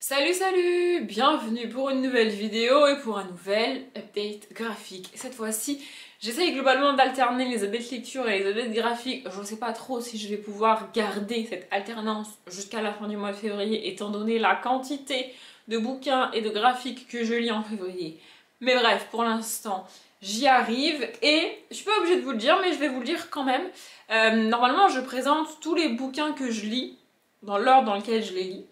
Salut, bienvenue pour une nouvelle vidéo et pour un nouvel update graphique. Cette fois-ci, j'essaye globalement d'alterner les updates lecture et les updates graphiques. Je ne sais pas trop si je vais pouvoir garder cette alternance jusqu'à la fin du mois de février, étant donné la quantité de bouquins et de graphiques que je lis en février. Mais bref, pour l'instant, j'y arrive et je suis pas obligée de vous le dire, mais je vais vous le dire quand même. Normalement, je présente tous les bouquins que je lis dans l'ordre dans lequel je les lis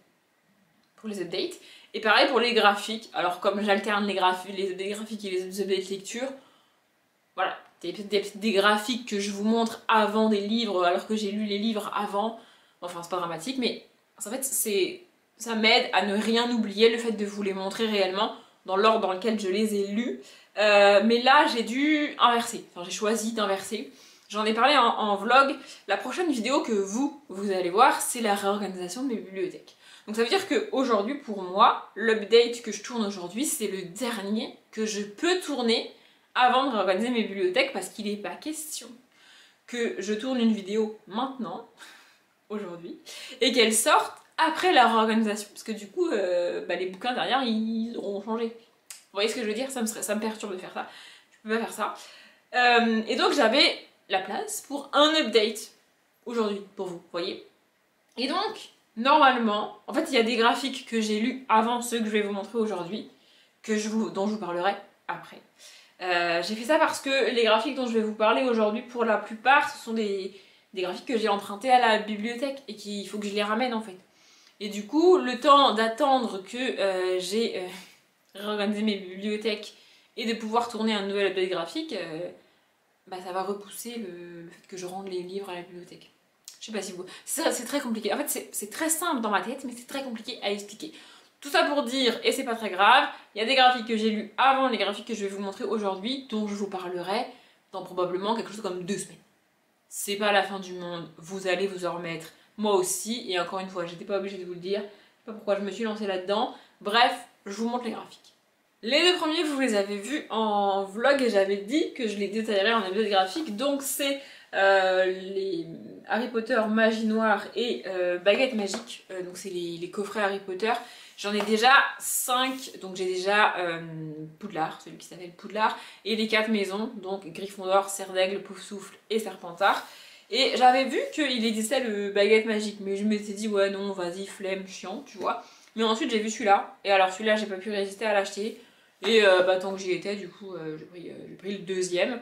pour les updates. Et pareil pour les graphiques. Alors comme j'alterne les updates graphiques et les updates lecture, voilà, des graphiques que je vous montre avant des livres alors que j'ai lu les livres avant. Enfin c'est pas dramatique, mais en fait ça m'aide à ne rien oublier, le fait de vous les montrer réellement dans l'ordre dans lequel je les ai lus. Mais là j'ai dû inverser, enfin j'ai choisi d'inverser. J'en ai parlé en vlog. La prochaine vidéo que vous allez voir, c'est la réorganisation de mes bibliothèques. Donc ça veut dire qu'aujourd'hui, pour moi, l'update que je tourne aujourd'hui, c'est le dernier que je peux tourner avant de réorganiser mes bibliothèques parce qu'il n'est pas question que je tourne une vidéo maintenant, aujourd'hui, et qu'elle sorte après la réorganisation. Parce que du coup, les bouquins derrière, ils auront changé. Vous voyez ce que je veux dire? Ça me perturbe de faire ça. Je peux pas faire ça. Et donc j'avais la place pour un update aujourd'hui, pour vous, voyez? Et donc, normalement, en fait, il y a des graphiques que j'ai lus avant ceux que je vais vous montrer aujourd'hui, dont je vous parlerai après. J'ai fait ça parce que les graphiques dont je vais vous parler aujourd'hui, pour la plupart, ce sont des graphiques que j'ai empruntés à la bibliothèque et qu'il faut que je les ramène en fait. Et du coup, le temps d'attendre que j'ai réorganisé mes bibliothèques et de pouvoir tourner un nouvel update graphique, ça va repousser le fait que je rende les livres à la bibliothèque. Je sais pas si vous... C'est très compliqué. En fait, c'est très simple dans ma tête, mais c'est très compliqué à expliquer. Tout ça pour dire, et c'est pas très grave, il y a des graphiques que j'ai lus avant les graphiques que je vais vous montrer aujourd'hui, dont je vous parlerai dans probablement quelque chose comme 2 semaines. C'est pas la fin du monde, vous allez vous en remettre. Moi aussi, et encore une fois, j'étais pas obligée de vous le dire. Je sais pas pourquoi je me suis lancée là-dedans. Bref, je vous montre les graphiques. Les 2 premiers, vous les avez vus en vlog et j'avais dit que je les détaillerais en update graphique. Donc c'est les Harry Potter Magie Noire et Baguette Magique. Donc c'est les coffrets Harry Potter. J'en ai déjà 5. Donc j'ai déjà Poudlard, celui qui s'appelle Poudlard. Et les 4 maisons, donc Gryffondor, Serre d'Aigle, Poufsouffle et Serpentard. Et j'avais vu qu'il existait le Baguette Magique. Mais je m'étais dit ouais non, vas-y, flemme, chiant, tu vois. Mais ensuite j'ai vu celui-là. Et alors celui-là j'ai pas pu résister à l'acheter. Et tant que j'y étais, du coup, j'ai pris le deuxième.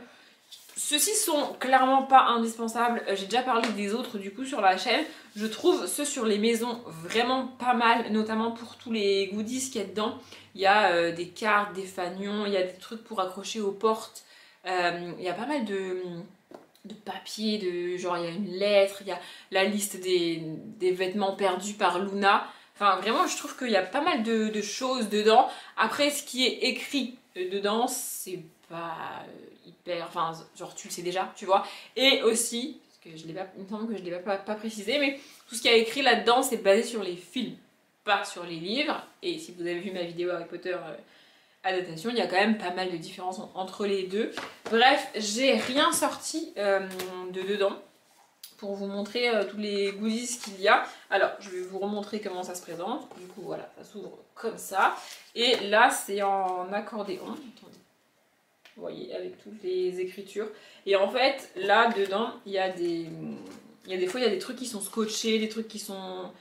Ceux-ci sont clairement pas indispensables. J'ai déjà parlé des autres du coup sur la chaîne. Je trouve ceux sur les maisons vraiment pas mal, notamment pour tous les goodies qu'il y a dedans. Il y a des cartes, des fanions, il y a des trucs pour accrocher aux portes. Il y a pas mal de papier, genre il y a une lettre, il y a la liste des vêtements perdus par Luna. Enfin, vraiment, je trouve qu'il y a pas mal de choses dedans. Après, ce qui est écrit dedans, c'est pas hyper... Enfin, genre, tu le sais déjà, tu vois. Et aussi, parce que il me semble que je l'ai pas précisé, mais tout ce qui est écrit là-dedans, c'est basé sur les films, pas sur les livres. Et si vous avez vu ma vidéo Harry Potter adaptation, il y a quand même pas mal de différences entre les deux. Bref, j'ai rien sorti de dedans pour vous montrer tous les goodies qu'il y a. Alors, je vais vous remontrer comment ça se présente. Du coup, voilà, ça s'ouvre comme ça. Et là, c'est en accordéon. Attendez. Vous voyez, avec toutes les écritures. Et en fait, là, dedans, il y a des fois, il y a des trucs qui sont scotchés, des trucs qui sont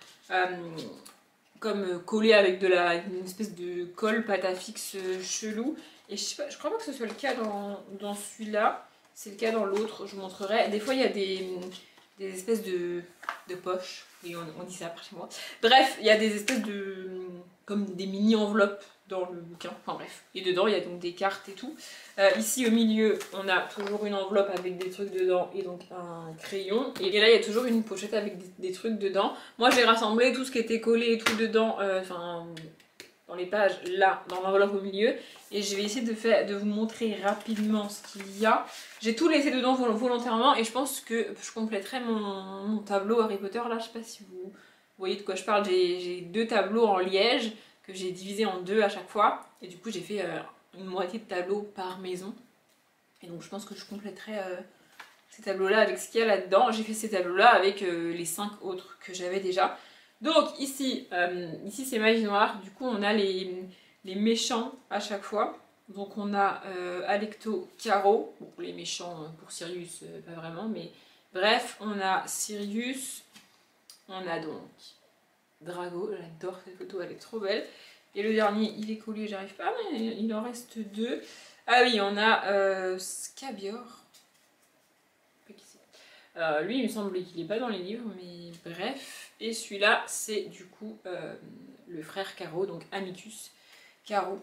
comme collés avec une espèce de colle pâte à fixe chelou. Et je sais pas, je crois pas que ce soit le cas dans celui-là. C'est le cas dans l'autre, je vous montrerai. Des fois, il y a des espèces de poches, oui on dit ça après chez moi. Bref, il y a des espèces comme des mini enveloppes dans le bouquin, enfin bref. Et dedans il y a donc des cartes et tout. Ici au milieu on a toujours une enveloppe avec des trucs dedans et donc un crayon. Et là il y a toujours une pochette avec des trucs dedans. Moi j'ai rassemblé tout ce qui était collé et tout dedans, dans les pages, là, dans l'enveloppe au milieu. Et je vais essayer de vous montrer rapidement ce qu'il y a. J'ai tout laissé dedans volontairement et je pense que je compléterai mon tableau Harry Potter. Là, je sais pas si vous voyez de quoi je parle. J'ai 2 tableaux en liège que j'ai divisés en 2 à chaque fois. Et du coup, j'ai fait une moitié de tableau par maison. Et donc, je pense que je compléterai ces tableaux-là avec ce qu'il y a là-dedans. J'ai fait ces tableaux-là avec les 5 autres que j'avais déjà. Donc ici, ici c'est magie noire, du coup on a les méchants à chaque fois. Donc on a Alecto, Caro, bon, les méchants pour Sirius, pas vraiment, mais bref, on a Sirius, on a donc Drago, j'adore cette photo, elle est trop belle. Et le dernier, il est collé, j'arrive pas, mais il en reste deux. Ah oui, on a Scabior. Lui, il me semble qu'il n'est pas dans les livres, mais bref. Et celui-là, c'est du coup le frère Caro, donc Amicus Caro.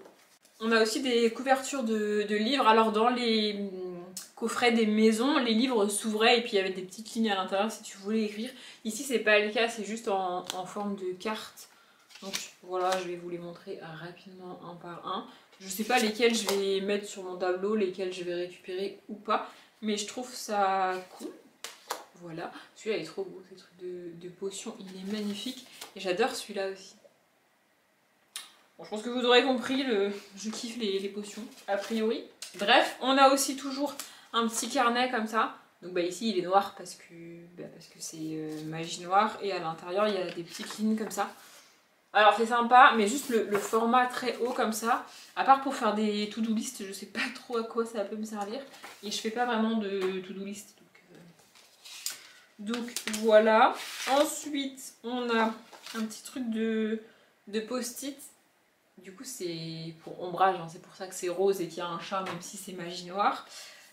On a aussi des couvertures de livres. Alors dans les coffrets des maisons, les livres s'ouvraient et puis il y avait des petites lignes à l'intérieur si tu voulais écrire. Ici, c'est pas le cas, c'est juste en forme de carte. Donc voilà, je vais vous les montrer rapidement un par un. Je sais pas lesquels je vais mettre sur mon tableau, lesquels je vais récupérer ou pas, mais je trouve ça cool. Voilà, celui-là est trop beau, ce truc de potion, il est magnifique. Et j'adore celui-là aussi. Bon, je pense que vous aurez compris, je kiffe les potions, a priori. Bref, on a aussi toujours un petit carnet comme ça. Donc bah, ici, il est noir parce que c'est magie noire. Et à l'intérieur, il y a des petites lignes comme ça. Alors c'est sympa, mais juste le format très haut comme ça. À part pour faire des to-do list, je sais pas trop à quoi ça peut me servir. Et je fais pas vraiment de to-do list. Donc voilà. Ensuite, on a un petit truc de post-it. Du coup, c'est pour ombrage, hein. C'est pour ça que c'est rose et qu'il y a un chat, même si c'est magie noire.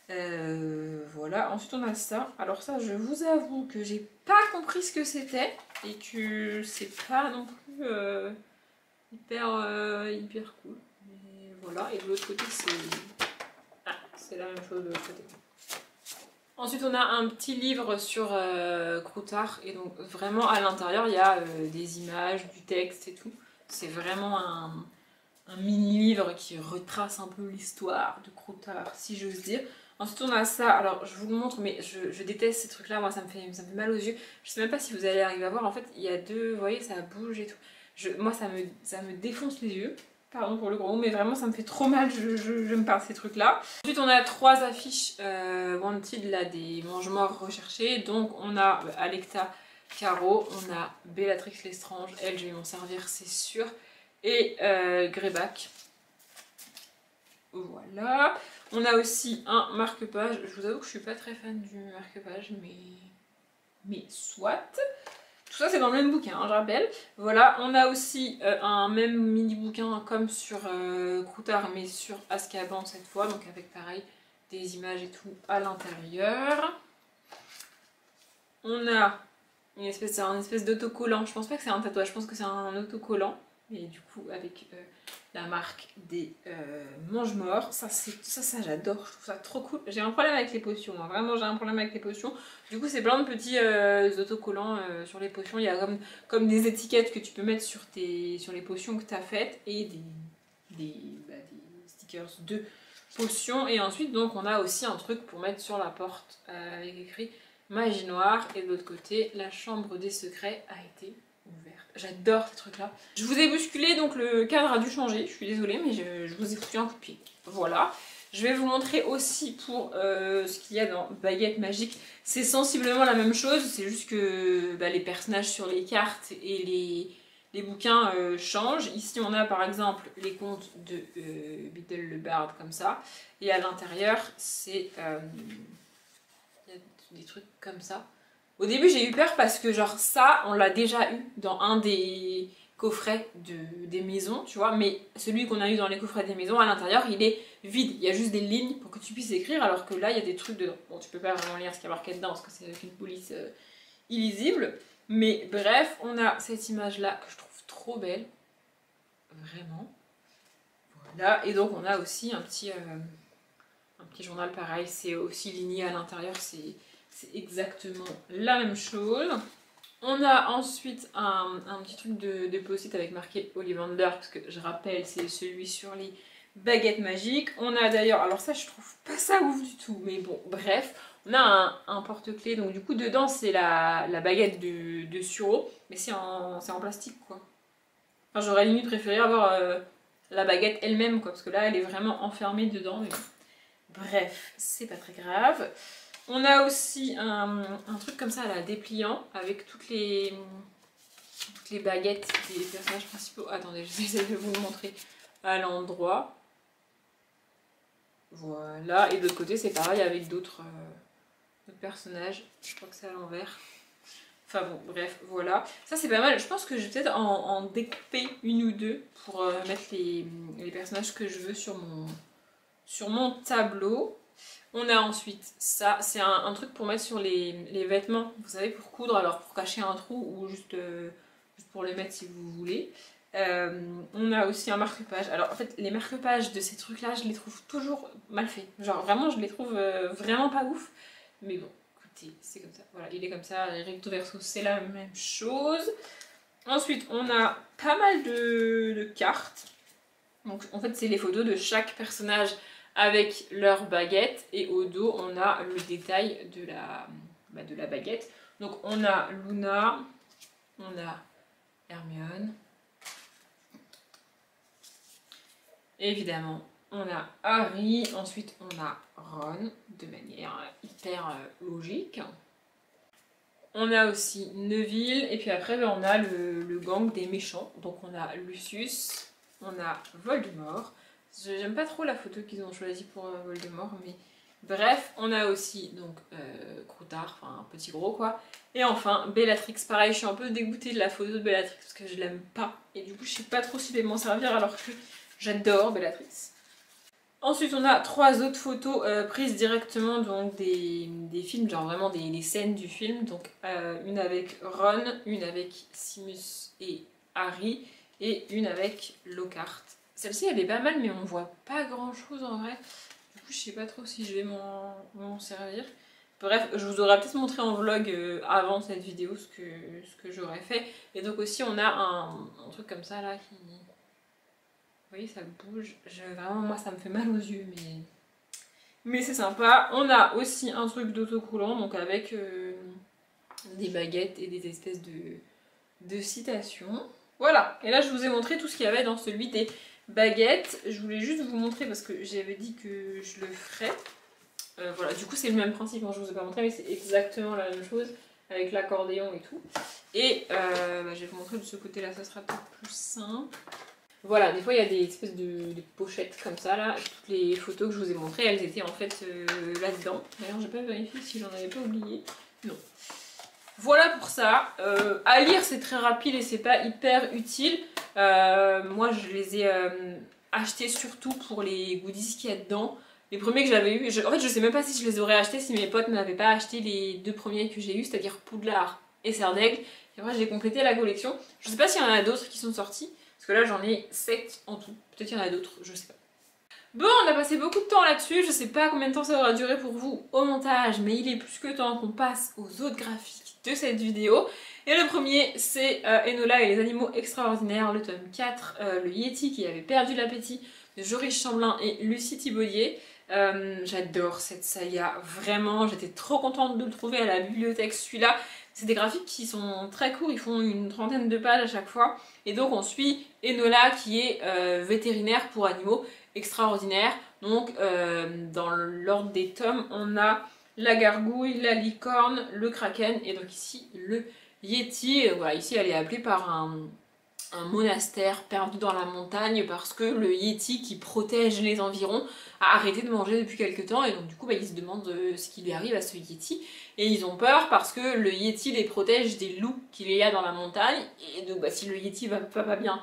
Voilà. Ensuite, on a ça. Alors ça, je vous avoue que j'ai pas compris ce que c'était et que c'est pas non plus hyper cool. Mais voilà. Et de l'autre côté, c'est la même chose de l'autre côté. Ensuite, on a un petit livre sur Croutard. Et donc, vraiment, à l'intérieur, il y a des images, du texte et tout. C'est vraiment un mini-livre qui retrace un peu l'histoire de Croutard, si j'ose dire. Ensuite, on a ça. Alors, je vous le montre, mais je déteste ces trucs-là. Moi, ça me fait mal aux yeux. Je sais même pas si vous allez arriver à voir. En fait, il y a deux... Vous voyez, ça bouge et tout. Moi, ça me défonce les yeux. Pardon pour le gros mot, mais vraiment ça me fait trop mal, j'aime pas ces trucs là. Ensuite on a 3 affiches Wanted là, des mange-morts recherchés. Donc on a Alecta Caro, on a Bellatrix Lestrange, elle je vais m'en servir c'est sûr. Et Greyback. Voilà. On a aussi un marque-page. Je vous avoue que je suis pas très fan du marque-page, mais soit. Tout ça c'est dans le même bouquin, hein, je rappelle. Voilà, on a aussi un même mini bouquin comme sur Croutard mais sur Azkaban cette fois, donc avec pareil des images et tout à l'intérieur. On a un espèce d'autocollant, je pense pas que c'est un tatouage, je pense que c'est un autocollant, mais du coup avec la marque des mange-morts. Ça j'adore, je trouve ça trop cool. J'ai un problème avec les potions, hein. Vraiment j'ai un problème avec les potions. Du coup c'est plein de petits autocollants sur les potions. Il y a comme des étiquettes que tu peux mettre sur les potions que tu as faites et des stickers de potions. Et ensuite donc on a aussi un truc pour mettre sur la porte avec écrit magie noire. Et de l'autre côté, la chambre des secrets a été ouverte. J'adore ces trucs là. Je vous ai bousculé, donc le cadre a dû changer, je suis désolée, mais je vous ai foutu un coup de pied. Voilà. Je vais vous montrer aussi pour ce qu'il y a dans Baguette Magique. C'est sensiblement la même chose, c'est juste que les personnages sur les cartes et les bouquins changent. Ici on a par exemple les contes de Biddle le Bard comme ça. Et à l'intérieur c'est... il y a des trucs comme ça. Au début j'ai eu peur parce que genre ça on l'a déjà eu dans un des coffrets des maisons, tu vois, mais celui qu'on a eu dans les coffrets des maisons, à l'intérieur il est vide, il y a juste des lignes pour que tu puisses écrire, alors que là il y a des trucs dedans. Bon, tu peux pas vraiment lire ce qu'il y a marqué dedans parce que c'est avec une police illisible, mais bref, on a cette image là que je trouve trop belle, vraiment. Voilà, et donc on a aussi un petit journal pareil, c'est aussi ligné à l'intérieur, c'est exactement la même chose. On a ensuite un petit truc de post-it avec marqué Ollivander, parce que je rappelle, c'est celui sur les baguettes magiques. On a d'ailleurs, alors ça je trouve pas ça ouf du tout, mais bon, bref. On a un porte-clés, donc du coup dedans c'est la baguette de Suro, mais c'est en plastique quoi. Enfin, j'aurais limite préféré avoir la baguette elle-même quoi, parce que là elle est vraiment enfermée dedans. Mais... Bref, c'est pas très grave. On a aussi un truc comme ça, là, dépliant, avec toutes les toutes les baguettes des personnages principaux. Attendez, j'essaie de vous le montrer à l'endroit. Voilà, et de l'autre côté c'est pareil avec d'autres personnages. Je crois que c'est à l'envers. Enfin bon, bref, voilà. Ça c'est pas mal. Je pense que je vais peut-être en découper une ou deux pour mettre les personnages que je veux sur mon tableau. On a ensuite ça, c'est un truc pour mettre sur les vêtements, vous savez, pour coudre, alors pour cacher un trou ou juste pour les mettre si vous voulez. On a aussi un marque-page. Alors en fait, les marque-pages de ces trucs-là, je les trouve toujours mal faits. Genre vraiment, je les trouve vraiment pas ouf. Mais bon, écoutez, c'est comme ça. Voilà, il est comme ça. Recto verso, c'est la même chose. Ensuite, on a pas mal de cartes. Donc en fait, c'est les photos de chaque personnage avec leur baguette. Et au dos, on a le détail de la baguette. Donc on a Luna, on a Hermione. Évidemment, on a Harry, ensuite on a Ron, de manière hyper logique. On a aussi Neville, et puis après on a le gang des méchants. Donc on a Lucius, on a Voldemort. J'aime pas trop la photo qu'ils ont choisie pour Voldemort, mais bref, on a aussi donc Croutard, enfin un petit gros quoi. Et enfin Bellatrix, pareil, je suis un peu dégoûtée de la photo de Bellatrix parce que je l'aime pas. Et du coup je sais pas trop si je vais m'en servir alors que j'adore Bellatrix. Ensuite, on a 3 autres photos prises directement donc des films, genre vraiment des scènes du film. Donc une avec Ron, une avec Seamus et Harry et une avec Lockhart. Celle-ci elle est pas mal mais on voit pas grand chose en vrai. Du coup je sais pas trop si je vais m'en servir. Bref, je vous aurais peut-être montré en vlog avant cette vidéo ce que j'aurais fait. Et donc aussi on a un truc comme ça là qui... Vous voyez, ça bouge. Vraiment, moi, ça me fait mal aux yeux, mais c'est sympa. On a aussi un truc d'autocollant, donc avec des baguettes et des espèces de citations. Voilà, et là, je vous ai montré tout ce qu'il y avait dans celui des baguettes. Je voulais juste vous montrer parce que j'avais dit que je le ferais. Voilà, du coup, c'est le même principe, hein, je vous ai pas montré, mais c'est exactement la même chose avec l'accordéon et tout. Et je vais vous montrer de ce côté-là, ça sera peut-être plus simple. Voilà, des fois il y a des espèces de pochettes comme ça là. Toutes les photos que je vous ai montrées, elles étaient en fait là-dedans. D'ailleurs, j'ai pas vérifié si j'en avais pas oublié. Non. Voilà pour ça. À lire, c'est très rapide et c'est pas hyper utile. Moi, je les ai achetés surtout pour les goodies qu'il y a dedans. Les premiers que j'avais eu, en fait, je sais même pas si je les aurais achetés si mes potes n'avaient pas acheté les 2 premiers que j'ai eu, c'est-à-dire Poudlard et Serdaigle. Et après, j'ai complété la collection. Je sais pas s'il y en a d'autres qui sont sortis. Parce que là j'en ai 7 en tout, peut-être qu'il y en a d'autres, je sais pas. Bon, on a passé beaucoup de temps là-dessus, je sais pas combien de temps ça aura duré pour vous au montage, mais il est plus que temps qu'on passe aux autres graphiques de cette vidéo. Et le premier c'est Enola et les animaux extraordinaires, le tome 4, le Yeti qui avait perdu l'appétit de Joris Chamblin et Lucie Thibaudier. J'adore cette saga, vraiment, j'étais trop contente de le trouver à la bibliothèque celui-là. C'est des graphiques qui sont très courts, ils font une 30aine de pages à chaque fois. Et donc on suit Enola qui est vétérinaire pour animaux extraordinaires. Donc dans l'ordre des tomes, on a la gargouille, la licorne, le kraken et donc ici le Yeti. Voilà, ici elle est appelée par un monastère perdu dans la montagne parce que le Yeti qui protège les environs a arrêté de manger depuis quelques temps et donc du coup ils se demandent ce qui lui arrive à ce Yeti et ils ont peur parce que le Yeti les protège des loups qu'il y a dans la montagne et donc si le Yeti va pas bien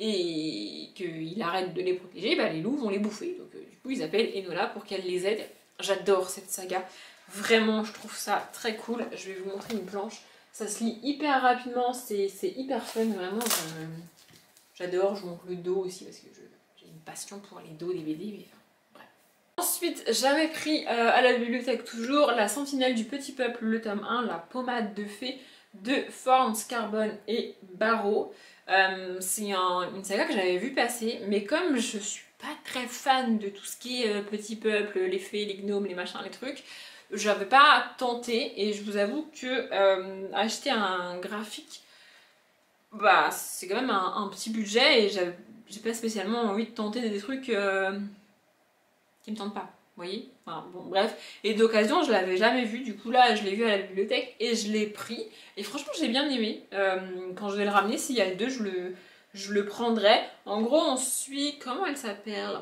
et qu'il arrête de les protéger, les loups vont les bouffer. Donc du coup ils appellent Enola pour qu'elle les aide. J'adore cette saga, vraiment je trouve ça très cool. Je vais vous montrer une planche. Ça se lit hyper rapidement, c'est hyper fun, vraiment, j'adore. Je vous montre le dos aussi parce que j'ai une passion pour les dos des BD, mais enfin, bref. Ensuite, j'avais pris à la bibliothèque toujours La Sentinelle du Petit Peuple, le tome 1, La Pommade de Fée de Fornes, Carbone et Barreau. C'est une saga que j'avais vu passer, mais comme je suis pas très fan de tout ce qui est Petit Peuple, les fées, les gnomes, les machins, les trucs, j'avais pas tenté et je vous avoue que acheter un graphique, c'est quand même un petit budget et j'ai pas spécialement envie de tenter des trucs qui me tentent pas. voyez, enfin, bon bref, et d'occasion je l'avais jamais vu, du coup là je l'ai vu à la bibliothèque et je l'ai pris, et franchement j'ai bien aimé. Quand je vais le ramener, s'il y a le 2, je le prendrai. En gros on suit, comment elle s'appelle,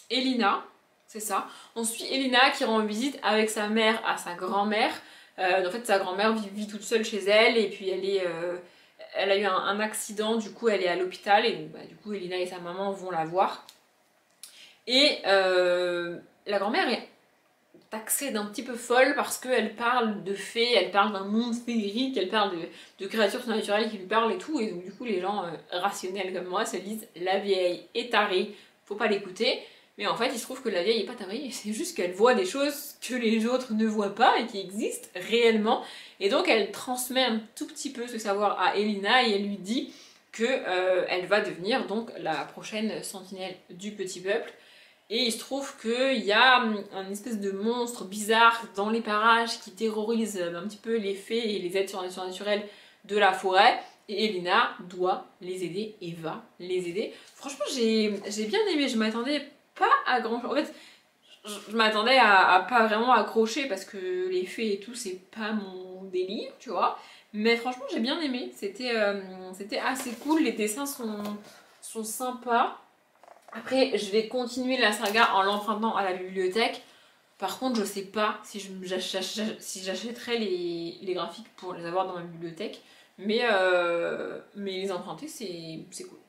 Elina, c'est ça, on suit Elina qui rend visite avec sa mère à sa grand-mère. En fait sa grand-mère vit toute seule chez elle, et puis elle a eu un accident, du coup elle est à l'hôpital, et donc, du coup Elina et sa maman vont la voir. Et la grand-mère est taxée d'un petit peu folle parce qu'elle parle de fées, elle parle d'un monde féerique, elle parle de créatures surnaturelles qui lui parlent et tout, et donc du coup les gens rationnels comme moi se disent la vieille est tarée, faut pas l'écouter. Mais en fait il se trouve que la vieille est pas tarée, c'est juste qu'elle voit des choses que les autres ne voient pas et qui existent réellement, et donc elle transmet un tout petit peu ce savoir à Elina et elle lui dit que elle va devenir donc la prochaine sentinelle du petit peuple. Et il se trouve qu'il y a un espèce de monstre bizarre dans les parages qui terrorise un petit peu les fées et les êtres surnaturels de la forêt. Et Elina doit les aider et va les aider. Franchement, j'ai bien aimé. Je m'attendais pas à grand chose. En fait, je m'attendais à pas vraiment accrocher parce que les fées et tout, c'est pas mon délire, tu vois. Mais franchement, j'ai bien aimé. C'était assez cool. Les dessins sont sympas. Après, je vais continuer la saga en l'empruntant à la bibliothèque. Par contre, je sais pas si j'achèterai les graphiques pour les avoir dans ma bibliothèque. Mais les emprunter, c'est cool.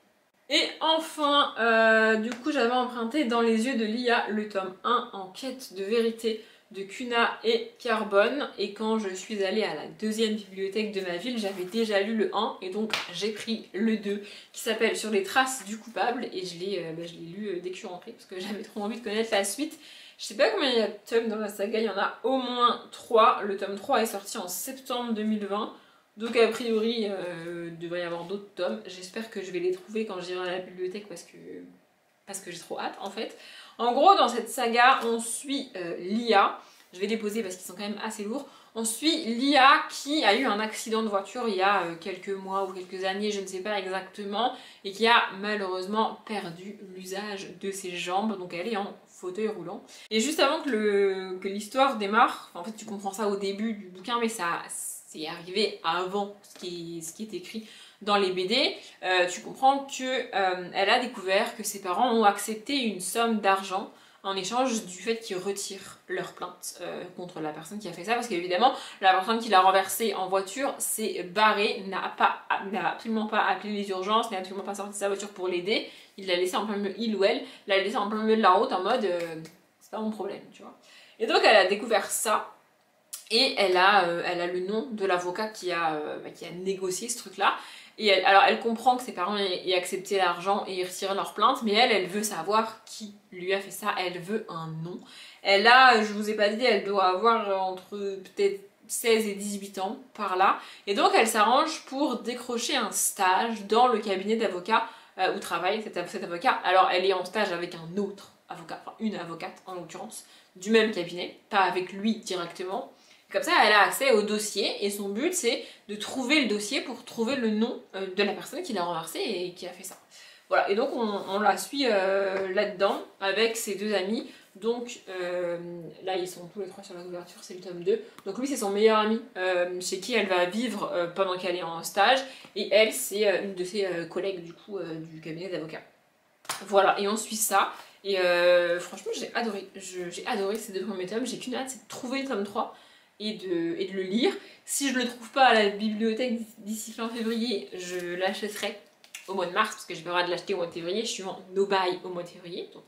Et enfin, du coup, j'avais emprunté Dans les yeux de Lia, le tome 1, En quête de vérité, de Cuna et Carbone. Et quand je suis allée à la deuxième bibliothèque de ma ville, j'avais déjà lu le 1, et donc j'ai pris le 2 qui s'appelle Sur les traces du coupable, et je l'ai lu dès que je suis rentrée parce que j'avais trop envie de connaître la suite. Je sais pas combien il y a de tomes dans la saga, il y en a au moins 3. Le tome 3 est sorti en septembre 2020. Donc a priori, il devrait y avoir d'autres tomes. J'espère que je vais les trouver quand j'irai à la bibliothèque parce que j'ai trop hâte en fait. En gros, dans cette saga, on suit Lia. Je vais les poser parce qu'ils sont quand même assez lourds. On suit Lia qui a eu un accident de voiture il y a quelques mois ou quelques années, je ne sais pas exactement, et qui a malheureusement perdu l'usage de ses jambes. Donc elle est en fauteuil roulant. Et juste avant que l'histoire démarre, en fait tu comprends ça au début du bouquin, mais c'est arrivé avant ce qui est écrit dans les BD, tu comprends que elle a découvert que ses parents ont accepté une somme d'argent en échange du fait qu'ils retirent leur plainte contre la personne qui a fait ça, parce qu'évidemment la personne qui l'a renversé en voiture s'est barrée, n'a absolument pas appelé les urgences, n'a absolument pas sorti sa voiture pour l'aider, il l'a laissé en plein milieu, il ou elle l'a laissé en plein milieu de la route en mode c'est pas mon problème, tu vois. Et donc elle a découvert ça. Et elle a le nom de l'avocat qui a négocié ce truc-là. Et alors elle comprend que ses parents aient accepté l'argent et retiré leur plainte, mais elle veut savoir qui lui a fait ça, elle veut un nom. Elle a, je vous ai pas dit, elle doit avoir entre peut-être 16 et 18 ans, par là. Et donc elle s'arrange pour décrocher un stage dans le cabinet d'avocat où travaille cet avocat. Alors elle est en stage avec un autre avocat, enfin une avocate en l'occurrence, du même cabinet, pas avec lui directement. Comme ça, elle a accès au dossier et son but c'est de trouver le dossier pour trouver le nom de la personne qui l'a renversé et qui a fait ça. Voilà, et donc on la suit là-dedans avec ses deux amis. Donc là ils sont tous les trois sur la couverture, c'est le tome 2. Donc lui c'est son meilleur ami chez qui elle va vivre pendant qu'elle est en stage. Et elle c'est une de ses collègues du coup du cabinet d'avocats. Voilà, et on suit ça. Et franchement j'ai adoré. J'ai adoré ces deux premiers tomes. J'ai qu'une hâte, c'est de trouver le tome 3. Et de le lire. Si je le trouve pas à la bibliothèque d'ici fin février, je l'achèterai au mois de mars, parce que j'ai pas le droit de l'acheter au mois de février, je suis en no-buy au mois de février, donc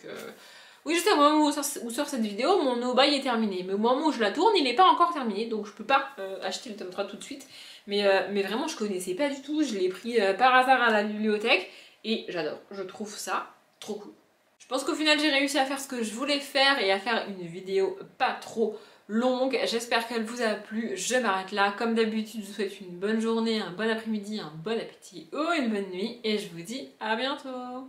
oui, juste au moment où sort cette vidéo, mon no-buy est terminé, mais au moment où je la tourne, il n'est pas encore terminé, donc je peux pas acheter le tome 3 tout de suite, mais vraiment je connaissais pas du tout, je l'ai pris par hasard à la bibliothèque, et j'adore, je trouve ça trop cool. Je pense qu'au final j'ai réussi à faire ce que je voulais faire et à faire une vidéo pas trop longue, j'espère qu'elle vous a plu, je m'arrête là, comme d'habitude je vous souhaite une bonne journée, un bon après-midi, un bon appétit ou une bonne nuit, et je vous dis à bientôt.